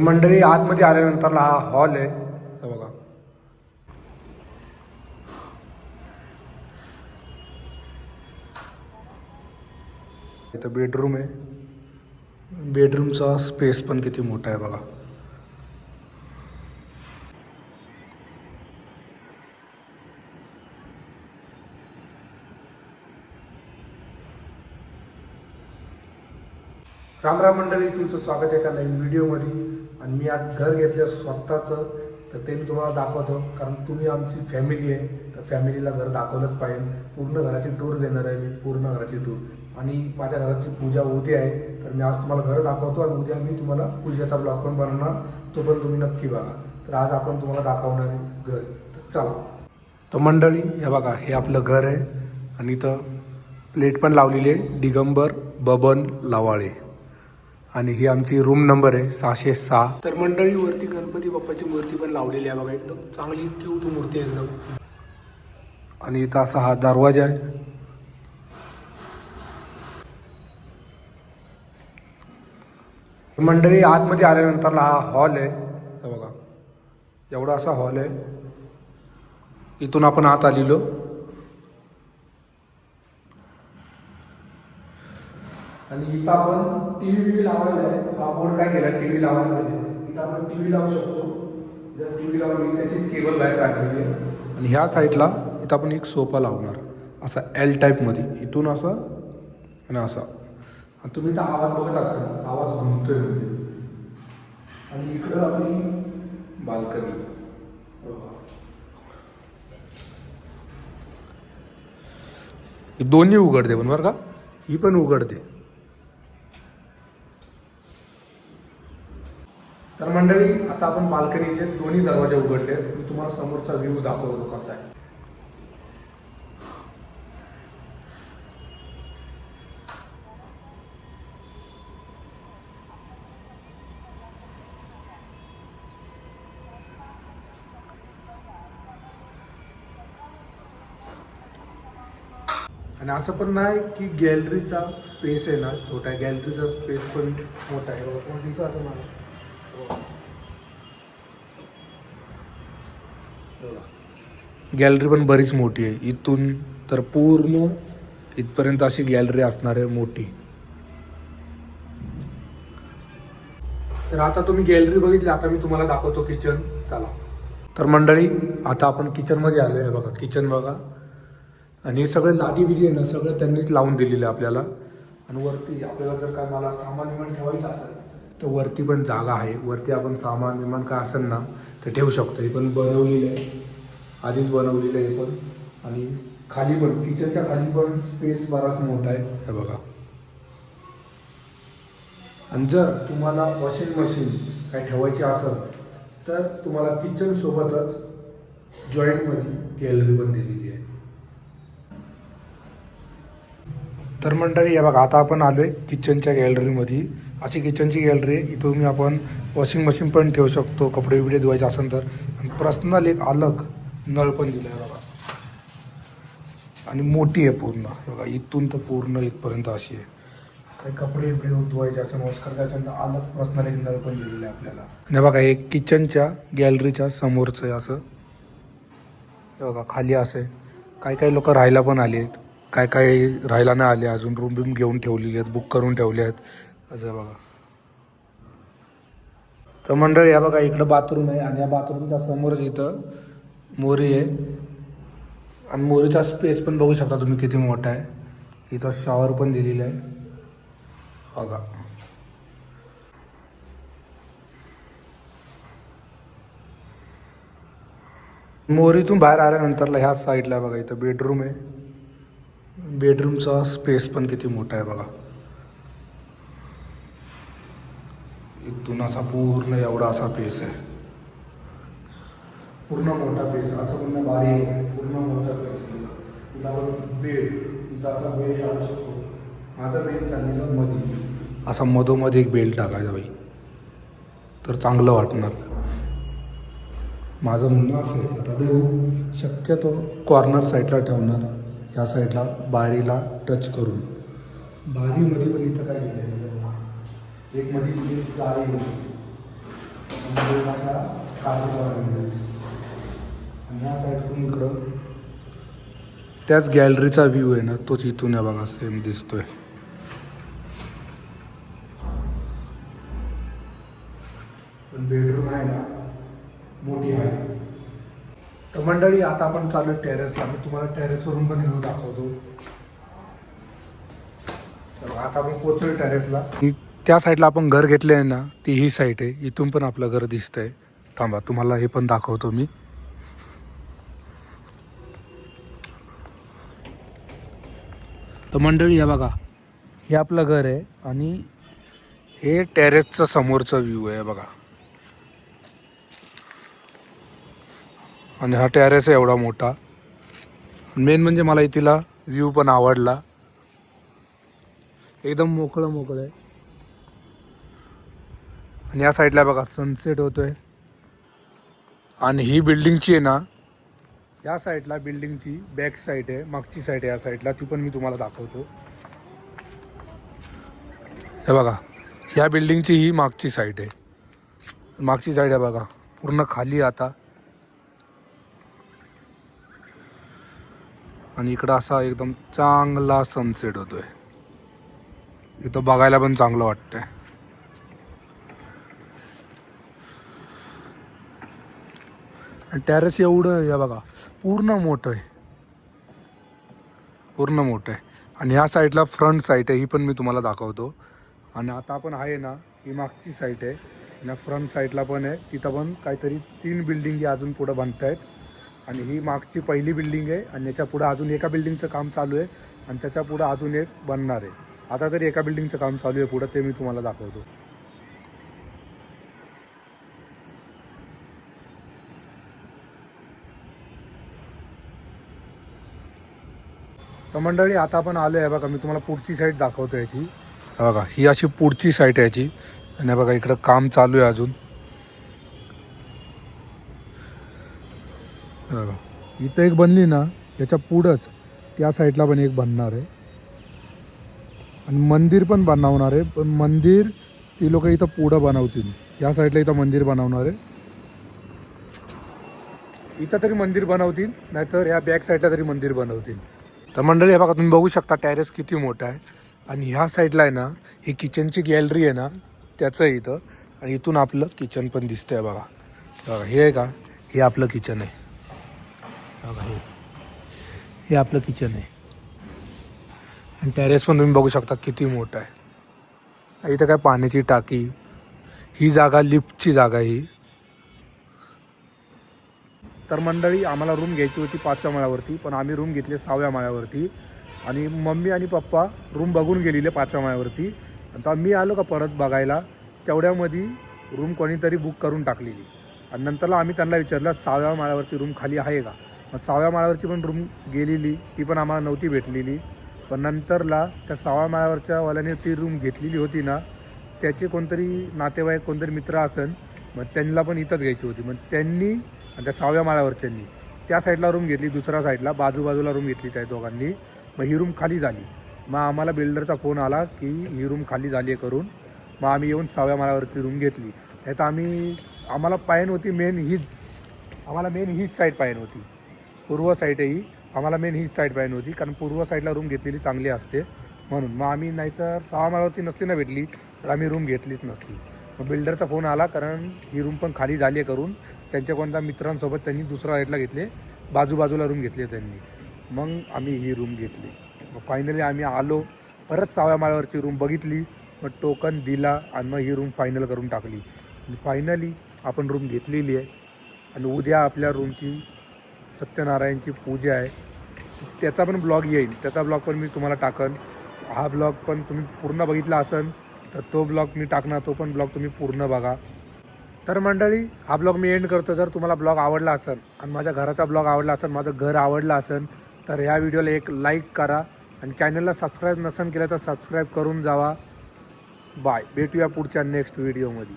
मंडळी आतमध्ये आल्यानंतर हा हॉल आहे, हे बघा. इथं बेडरूम आहे. बेडरूमचा स्पेस पण किती मोठा आहे बघा. राम राम मंडळी, तुमचं स्वागत आहे एका नवीन व्हिडिओमध्ये. आणि मी आज घर घेतलं स्वतःचं, तर ते मी तुम्हाला दाखवतो. कारण तुम्ही आमची फॅमिली आहे, तर फॅमिलीला घर दाखवलंच पाहिजे. पूर्ण घराची टूर देणार आहे मी, पूर्ण घराची टूर. आणि माझ्या घराची पूजा उद्या आहे, तर मी आज तुम्हाला घर दाखवतो आणि उद्या मी तुम्हाला पूजेचा ब्लॉग पण बनवणार, तो पण तुम्ही नक्की बघा. तर आज आपण तुम्हाला दाखवणार आहे घर, तर चला. तर मंडळी हे बघा, हे आपलं घर आहे आणि इथं प्लेट पण लावलेली आहे, दिगंबर बबन लवाळे. आणि ही आमची रूम नंबर आहे 606. तर मंडळी वरती गणपती बाप्पाची मूर्ती पण लावलेली आहे बघा, एकदम चांगली क्यूट मूर्ती आहे एकदम. आणि इथं असा हा दरवाजा आहे. मंडळी आतमध्ये आल्यानंतर हा हॉल आहे, हे बघा. एवढा असा हॉल आहे. इथून आपण आत आलेलो. आणि इथं आपण टीव्ही लावलेला आहे. हा बोर्ड काय केला, टीव्ही लावायला पाहिजे. इथं आपण टीव्ही लावू शकतो. जर टीव्ही लावली त्याचीच केबल बाहेर टाकलेली आहे. आणि ह्या साईडला इथं आपण एक सोफा लावणार, असा एल टाईपमध्ये. इथून असं आणि असा. आणि तुम्ही इथं आवाज बघत असाल, आवाज घुमतोय म्हणजे. आणि इकडं आपली बाल्कनी. दोन्ही उघडते पण बरं का, ही पण उघडते. तर मंडळी आता आपण बाल्कनीचे दोन्ही दरवाजे उघडले. मी तुम्हाला समोरचा व्ह्यू दाखवतो कसा आहे. आणि असं पण नाही की गॅलरीचा स्पेस आहे ना छोटा आहे, गॅलरीचा स्पेस पण मोठा आहे. गॅलरी पण बरीच मोठी आहे. इथून तर पूर्ण इथपर्यंत अशी गॅलरी असणार आहे मोठी. तर आता तुम्ही गॅलरी बघितली, आता मी तुम्हाला दाखवतो किचन. चला. तर मंडळी आता आपण किचनमध्ये आलो आहे बघा. किचन बघा. आणि सगळे लादी बिदी आहे ना, सगळं त्यांनीच लावून दिलेलं आहे आपल्याला. आणि वरती आपल्याला जर काय मला सामान विमान ठेवायचं असेल तर वरती पण जागा आहे. वरती आपण सामान विमान काय असेल ना ते ठेवू शकतो. हे पण बनवलेलं आहे, आधीच बनवलेलं आहे पण. आणि खाली पण किचनच्या खाली पण स्पेस बराच मोठा आहे, हे बघा. आणि जर तुम्हाला वॉशिंग मशीन काय ठेवायची असेल तर तुम्हाला किचन सोबतच जॉईंटमध्ये गॅलरी पण दिलेली आहे. तर मंडळी हे बघा, आता आपण आलो आहे किचनच्या गॅलरीमध्ये. अशी किचनची गॅलरी आहे. इथून मी आपण वॉशिंग मशीन पण ठेवू शकतो, कपडे बिपडे धुवायचे असेल तर. आणि पर्सनल एक अलग नळ पण दिला आहे बघा. आणि मोठी आहे पूर्ण, बघा. इथून तर पूर्ण इथपर्यंत अशी आहे. काही कपडे बिपडे धुवायचे असेल, वॉश करायचे असेल तर अलग पर्सनल एक नळ पण दिलेलं आहे आपल्याला. आणि बघा, एक किचनच्या गॅलरीच्या समोरचं आहे असं, बघा. खाली असं आहे. काही लोक राहायला पण आले आहेत, काय राहायला नाही आले अजून. रूम बिम घेऊन ठेवलेली आहेत, बुक करून ठेवले आहेत असं बघा. तर मंडळी या बघा, इकडं बाथरूम आहे. आणि या बाथरूमच्या समोरच इथं मोरी आहे. आणि मोरीचा स्पेस पण बघू शकता तुम्ही किती मोठा आहे. इथं शॉवर पण दिलेला आहे बघा. मोरीतून बाहेर आल्यानंतरला ह्या साईडला बघा, इथं बेडरूम आहे. बेडरूमचा स्पेस पण किती मोठा आहे बघा. इथून असा पूर्ण एवढा असा पेस आहे, पूर्ण मोठा पेस. असं पूर्ण बारीक आहे, पूर्ण मोठा पेस. इथं आपण बेड, इथं असा बेड टाकू शकतो. माझं बेड चाललेलं मध्ये, असा मधोमध्ये एक बेड टाकायचा बाई, तर चांगलं वाटणार. माझं म्हणणं असं आहे, आता बघू, शक्यतो कॉर्नर साईडला ठेवणार, या साईडला बारीला टच करून. बारीमध्ये पण इथं काय केलं, एक मध्ये जाळी होती, अशा काचेच्या बनवलेल्या आहेत. आणि या साईडतून इकडं त्याच गॅलरीचा व्ह्यू आहे ना, तोच इथून आहे बघा, सेम दिसतोय. पण बेडरूम आहे ना मोठी आहे. तर मंडळी आता आपण चालू टेरेसला. मी तुम्हाला टेरेसवरून पण व्ह्यू दाखवतो. तर आता आपण पोहोचलो टेरेसला. त्या साईडला आपण घर घेतले आहे ना, ती ही साईड आहे. इथून पण आपलं घर दिसतंय. थांबा तुम्हाला हे पण दाखवतो मी. तर मंडळी या बघा, हे आपलं घर आहे आणि हे टेरेसचं समोरचा व्ह्यू आहे बघा. आणि हा टेरेस आहे एवढा मोठा. मेन म्हणजे मला इथला व्ह्यू पण आवडला. एकदम मोकळं आहे. आणि या साईडला बघा सनसेट होतोय. आणि ही बिल्डिंगची आहे ना, या साईडला बिल्डिंगची बॅक साईड आहे, मागची साईड आहे या साईडला, ती पण मी तुम्हाला दाखवतो. हे बघा, ह्या बिल्डिंगची ही मागची साईड आहे. मागची साईड आहे बघा, पूर्ण खाली आता. आणि इकडं असा एकदम चांगला सनसेट होतोय. इथं बघायला पण चांगलं वाटतंय. आणि टेरेस एवढं या बघा, पूर्ण मोठं आहे. आणि ह्या साईडला फ्रंट साईड आहे, ही पण मी तुम्हाला दाखवतो. आणि आता आपण आहे ना, ही मागची साईड आहे. आणि फ्रंट साईडला पण आहे, तिथं पण काहीतरी 3 बिल्डिंगी अजून पुढं बांधत आहेत. आणि ही मागची पहिली बिल्डिंग आहे. आणि याच्या पुढं अजून एका बिल्डिंगचं काम चालू आहे. आणि त्याच्या पुढं अजून एक बनणार आहे. आता तरी एका बिल्डिंगचं काम चालू आहे पुढं, ते मी तुम्हाला दाखवतो. तर मंडळी आता आपण आलो आहे बघा, मी तुम्हाला पुढची साईड दाखवतो याची. बघा ही अशी पुढची साईड आहे याची. आणि बघा इकडं काम चालू आहे अजून. बघा इथं एक बनली ना, याच्या पुढंच त्या साईडला पण एक बनणार आहे. आणि मंदिर पण बनवणार आहे. पण मंदिर ती लोक इथं पुढं बनवतील. या साईडला इथं मंदिर बनवणार आहे. इथं तरी मंदिर बनवतील, नाहीतर या बॅक साईडला तरी मंदिर बनवतील. तर मंडळी हे बघा, तुम्ही बघू शकता टेरेस किती मोठा आहे. आणि ह्या साईडला आहे ना, ही किचनची गॅलरी आहे ना, त्याचं आहे इथं. आणि इथून आपलं किचन पण दिसतंय बघा. बघा हे आहे का, हे आपलं किचन आहे. बघा हे आपलं किचन आहे. आणि टेरेस पण तुम्ही बघू शकता किती मोठं आहे. इथं काय पाण्याची टाकी, ही जागा लिफ्टची जागा ही. तर मंडळी आम्हाला रूम घ्यायची होती 5व्या माळ्यावरती, पण आम्ही रूम घेतली 6व्या माळ्यावरती. आणि मम्मी आणि पप्पा रूम बघून गेलेले 5व्या माळ्यावरती. आता मी आलो का परत बघायला, तेवढ्यामध्ये रूम कोणीतरी बुक करून टाकलेली. आणि नंतरला आम्ही त्यांना विचारलं 6व्या माळ्यावरती रूम खाली आहे का. मग 6व्या माळ्यावरची पण रूम गेलेली, ती पण आम्हाला नव्हती भेटलेली. पण नंतरला त्या 6व्या माळ्यावरच्या वाल्याने ती रूम घेतलेली होती ना, त्याचे कोणतरी नातेवाईक कोणतरी मित्र असन, मग त्यांना पण इथंच घ्यायची होती. मग त्यांनी आणि त्या 6व्या माळ्यावरच्यांनी त्या साईडला रूम घेतली, दुसऱ्या साईडला बाजूबाजूला रूम घेतली त्या दोघांनी. मग ही रूम खाली झाली. मग आम्हाला बिल्डरचा फोन आला की ही रूम खाली झाली आहे करून. मग आम्ही येऊन 6व्या माळ्यावरती रूम घेतली. त्यात आम्हाला पाहिजे होती मेन हीच साईड पाहिजे होती, पूर्व साईड ही. आम्हाला मेन हीच साईड पाहिजे होती, कारण पूर्व साईडला रूम घेतलेली चांगली असते म्हणून. मग आम्ही नाहीतर 6व्या माळ्यावरती नसती ना भेटली तर आम्ही रूम घेतलीच नसती. मग बिल्डरचा फोन आला, कारण ही रूम पण खाली झाली आहे करून. त्यांच्या कोणत्या मित्रांसोबत त्यांनी दुसऱ्या साईडला घेतले, बाजूबाजूला रूम घेतले त्यांनी. मग आम्ही ही रूम घेतली. मग फायनली आम्ही आलो, परत 6व्या माळ्यावरची रूम बघितली, मग टोकन दिला आणि मग ही रूम फायनल करून टाकली. फायनली आपण रूम घेतलेली आहे. आणि उद्या आपल्या रूमची सत्यनारायणची पूजा आहे, त्याचा पण ब्लॉग येईल. त्याचा ब्लॉग पण मी तुम्हाला टाकन. हा ब्लॉग पण तुम्ही पूर्ण बघितला असेल तर तो ब्लॉग मी टाकणार, तो पण ब्लॉग तुम्ही पूर्ण बघा. तर मंडळी हा ब्लॉग मी एंड करतो. जर तुम्हाला ब्लॉग आवडला असेल आणि माझ्या घराचा ब्लॉग आवडला असेल, माझं घर आवडलं असेल, तर ह्या व्हिडिओला एक लाईक करा. आणि चॅनलला सबस्क्राईब नसेल केलं तर सबस्क्राईब करून जावा. बाय, भेटूया पुढच्या नेक्स्ट व्हिडिओमध्ये.